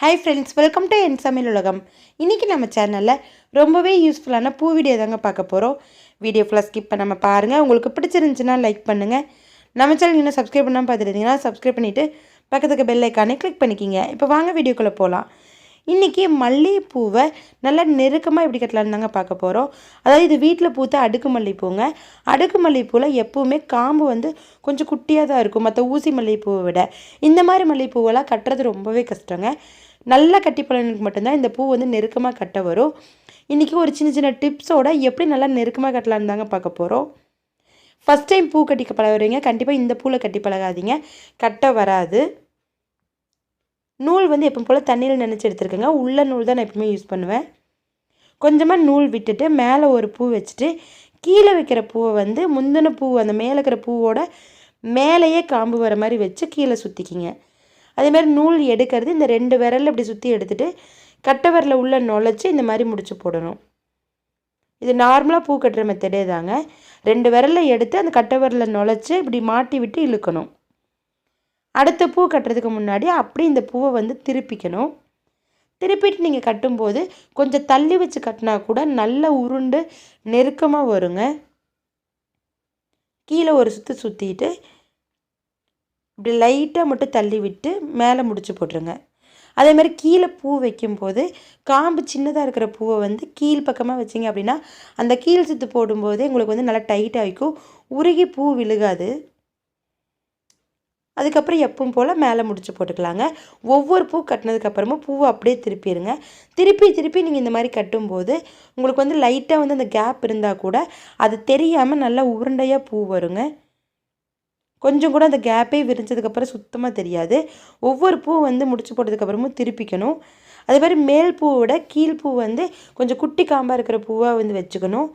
Hi friends, welcome to என் சமையல் உலகம். இன்றைக்கி நம்ம சேனலில் ரொம்பவே யூஸ்ஃபுல்லான பூ வீடியோ தாங்க பார்க்க போகிறோம். வீடியோ ஃபுல்லாக ஸ்கிப் பண்ணாமல் பாருங்கள். உங்களுக்கு பிடிச்சிருந்துச்சுன்னா லைக் பண்ணுங்கள். நம்ம சேனல் இன்னும் சப்ஸ்கிரைப் பண்ணாமல் பார்த்துருந்தீங்கன்னா சப்ஸ்கிரைப் பண்ணிவிட்டு பக்கத்துக்கு பெல் ஐக்கானே கிளிக் பண்ணிக்கிங்க. இப்போ வாங்க வீடியோக்குள்ளே போகலாம். இன்றைக்கி மல்லிகைப்பூவை நல்லா நெருக்கமாக எப்படி கட்டலான்னு தாங்க பார்க்க போகிறோம். அதாவது இது வீட்டில் பூத்த அடுக்கு மல்லிகைப்பூங்க. அடுக்கு மல்லிகைப்பூவில் எப்போவுமே காம்பு வந்து கொஞ்சம் குட்டியாக தான் இருக்கும் மற்ற ஊசி மல்லிகைப்பூவை விட. இந்த மாதிரி மல்லிகைப்பூவெல்லாம் கட்டுறது ரொம்பவே கஷ்டங்க. நல்லா கட்டி பழனுக்கு மட்டும்தான் இந்த பூ வந்து நெருக்கமாக கட்ட வரும். இன்றைக்கி ஒரு சின்ன சின்ன டிப்ஸோட எப்படி நல்லா நெருக்கமாக கட்டலான்னு தாங்க பார்க்க போகிறோம். ஃபஸ்ட் டைம் பூ கட்டி பழகுறீங்க, கண்டிப்பாக இந்த பூவில் கட்டி பழகாதீங்க, கட்ட வராது. நூல் வந்து எப்போ போல் தண்ணியில் நினச்சி எடுத்துருக்கேங்க. உள்ள நூல் தான் நான் எப்பவுமே யூஸ் பண்ணுவேன். கொஞ்சமாக நூல் விட்டுட்டு மேலே ஒரு பூ வச்சுட்டு கீழே வைக்கிற பூவை வந்து முந்தின பூ அந்த மேலே இருக்கிற பூவோட மேலேயே காம்பு வர மாதிரி வச்சு கீழே சுற்றிக்கிங்க. அதேமாதிரி நூல் எடுக்கிறது இந்த 2 விரலில் இப்படி சுற்றி எடுத்துகிட்டு கட்டை விரலில் உள்ள நுழைச்சி இந்த மாதிரி முடிச்சு போடணும். இது நார்மலாக பூ கட்டுற மெத்தடே தாங்க. 2 விரலில் எடுத்து அந்த கட்டை விரலில் நுழைச்சி இப்படி மாட்டி விட்டு இழுக்கணும். அடுத்த பூ கட்டுறதுக்கு முன்னாடி அப்படி இந்த பூவை வந்து திருப்பிக்கணும். திருப்பிட்டு நீங்கள் கட்டும்போது கொஞ்சம் தள்ளி வச்சு கட்டினா கூட நல்லா உருண்டு நெருக்கமாக வருங்க. கீழே ஒரு சுற்று சுற்றிட்டு இப்படி லைட்டாக மட்டும் தள்ளி விட்டு மேலே முடிச்சு போட்டுருங்க. அதே மாதிரி கீழே பூ வைக்கும்போது காம்பு சின்னதாக இருக்கிற பூவை வந்து கீழ் பக்கமாக வச்சிங்க அப்படின்னா அந்த கீழ் சுற்று போடும்போது உங்களுக்கு வந்து நல்லா டைட்டாக வைக்கும், உருகி பூ விழுகாது. அதுக்கப்புறம் எப்பவும் போல் மேலே முடிச்சு போட்டுக்கலாங்க. ஒவ்வொரு பூ கட்டினதுக்கப்புறமும் பூவை அப்படியே திருப்பிடுங்க. திருப்பி நீங்கள் இந்த மாதிரி கட்டும்போது உங்களுக்கு வந்து லைட்டாக வந்து அந்த கேப் இருந்தால் கூட அது தெரியாமல் நல்லா உருண்டையாக பூ வருங்க. கொஞ்சம் கூட அந்த கேப்பே விரிஞ்சதுக்கப்புறம் சுத்தமாக தெரியாது. ஒவ்வொரு பூ வந்து முடிச்சு போட்டதுக்கப்புறமும் திருப்பிக்கணும். அதே மாதிரி மேல் பூவோட கீழ் பூ வந்து கொஞ்சம் குட்டி காம்பாக இருக்கிற பூவாக வந்து வச்சுக்கணும்.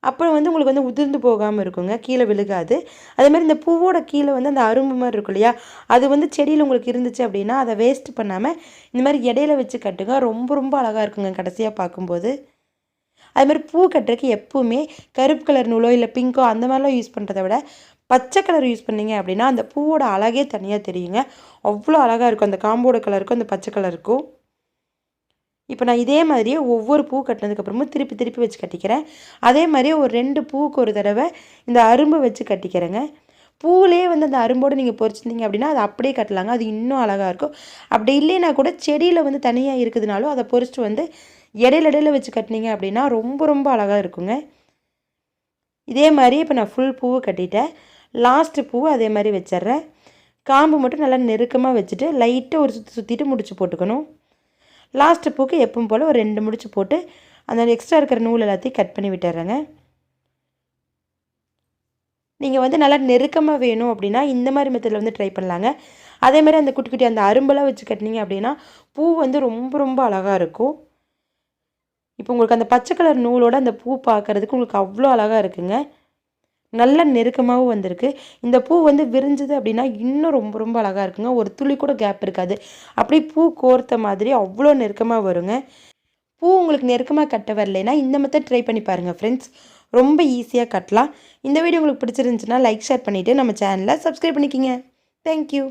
அப்புறம் வந்து உங்களுக்கு வந்து உதிர்ந்து போகாமல் இருக்குங்க, கீழே விழுகாது. அதே மாதிரி இந்த பூவோட கீழே வந்து அந்த அரும்பு மாதிரி இருக்கும் இல்லையா, அது வந்து செடியில் உங்களுக்கு இருந்துச்சு அப்படின்னா அதை வேஸ்ட் பண்ணாமல் இந்த மாதிரி இடையில வச்சு கட்டுங்க. ரொம்ப ரொம்ப அழகாக இருக்குங்க கடைசியாக பார்க்கும்போது. அது மாதிரி பூ கட்டுறதுக்கு எப்போவுமே கருப்பு கலர் நூலோ இல்லை பிங்கோ அந்த மாதிரிலாம் யூஸ் பண்ணுறத விட பச்சை கலர் யூஸ் பண்ணிங்க அப்படின்னா அந்த பூவோட அழகே தனியாக தெரியுங்க. அவ்வளோ அழகாக இருக்கும் அந்த காம்போட கலருக்கும் அந்த பச்சை கலருக்கும். இப்போ நான் இதே மாதிரியே ஒவ்வொரு பூ கட்டினதுக்கப்புறமும் திருப்பி வச்சு கட்டிக்கிறேன். அதே மாதிரியே ஒரு 2 பூவுக்கு ஒரு தடவை இந்த அரும்பு வச்சு கட்டிக்கிறேங்க. பூவிலே வந்து அந்த அரும்போடு நீங்கள் பொறிச்சிருந்தீங்க அப்படின்னா அதை அப்படியே கட்டலாங்க, அது இன்னும் அழகாக இருக்கும். அப்படி இல்லைன்னா கூட செடியில் வந்து தனியாக இருக்குதுனாலும் அதை பொறிச்சிட்டு வந்து இடையில வச்சு கட்டினீங்க அப்படின்னா ரொம்ப ரொம்ப அழகாக இருக்குங்க. இதே மாதிரி இப்போ நான் ஃபுல் பூவை கட்டிட்டேன். லாஸ்ட்டு பூவை அதே மாதிரி வச்சிட்றேன். காம்பு மட்டும் நல்லா நெருக்கமாக வச்சுட்டு லைட்டாக ஒரு சுற்றிட்டு முடிச்சு போட்டுக்கணும். லாஸ்ட்டு பூக்கு எப்பவும் போல் ஒரு 2 முடிச்சு போட்டு அந்த எக்ஸ்ட்ரா இருக்கிற நூல் எல்லாத்தையும் கட் பண்ணி விட்டுறேங்க. நீங்கள் வந்து நல்லா நெருக்கமாக வேணும் அப்படின்னா இந்த மாதிரி மெத்தடில் வந்து ட்ரை பண்ணலாங்க. அதே மாதிரி அந்த குட்டி குட்டி அந்த அரும்பெல்லாம் வச்சு கட்டினீங்க அப்படின்னா பூ வந்து ரொம்ப ரொம்ப அழகாக இருக்கும். இப்போ உங்களுக்கு அந்த பச்சை கலர் நூலோட அந்த பூ பார்க்குறதுக்கு உங்களுக்கு அவ்வளோ அழகாக இருக்குங்க. நல்ல நெருக்கமாகவும் வந்திருக்கு. இந்த பூ வந்து விரிஞ்சுது அப்படின்னா இன்னும் ரொம்ப ரொம்ப அழகாக இருக்குங்க. ஒரு துளி கூட கேப் இருக்காது. அப்படியே பூ கோர்த்த மாதிரி அவ்வளோ நெருக்கமாக வருங்க. பூ உங்களுக்கு நெருக்கமாக கட்ட வரலைன்னா இந்த மெத்தட் ட்ரை பண்ணி பாருங்கள் ஃப்ரெண்ட்ஸ். ரொம்ப ஈஸியாக கட்டலாம். இந்த வீடியோ உங்களுக்கு பிடிச்சிருந்துச்சுன்னா லைக் ஷேர் பண்ணிவிட்டு நம்ம சேனலை சப்ஸ்கிரைப் பண்ணிக்கிங்க. தேங்க்யூ.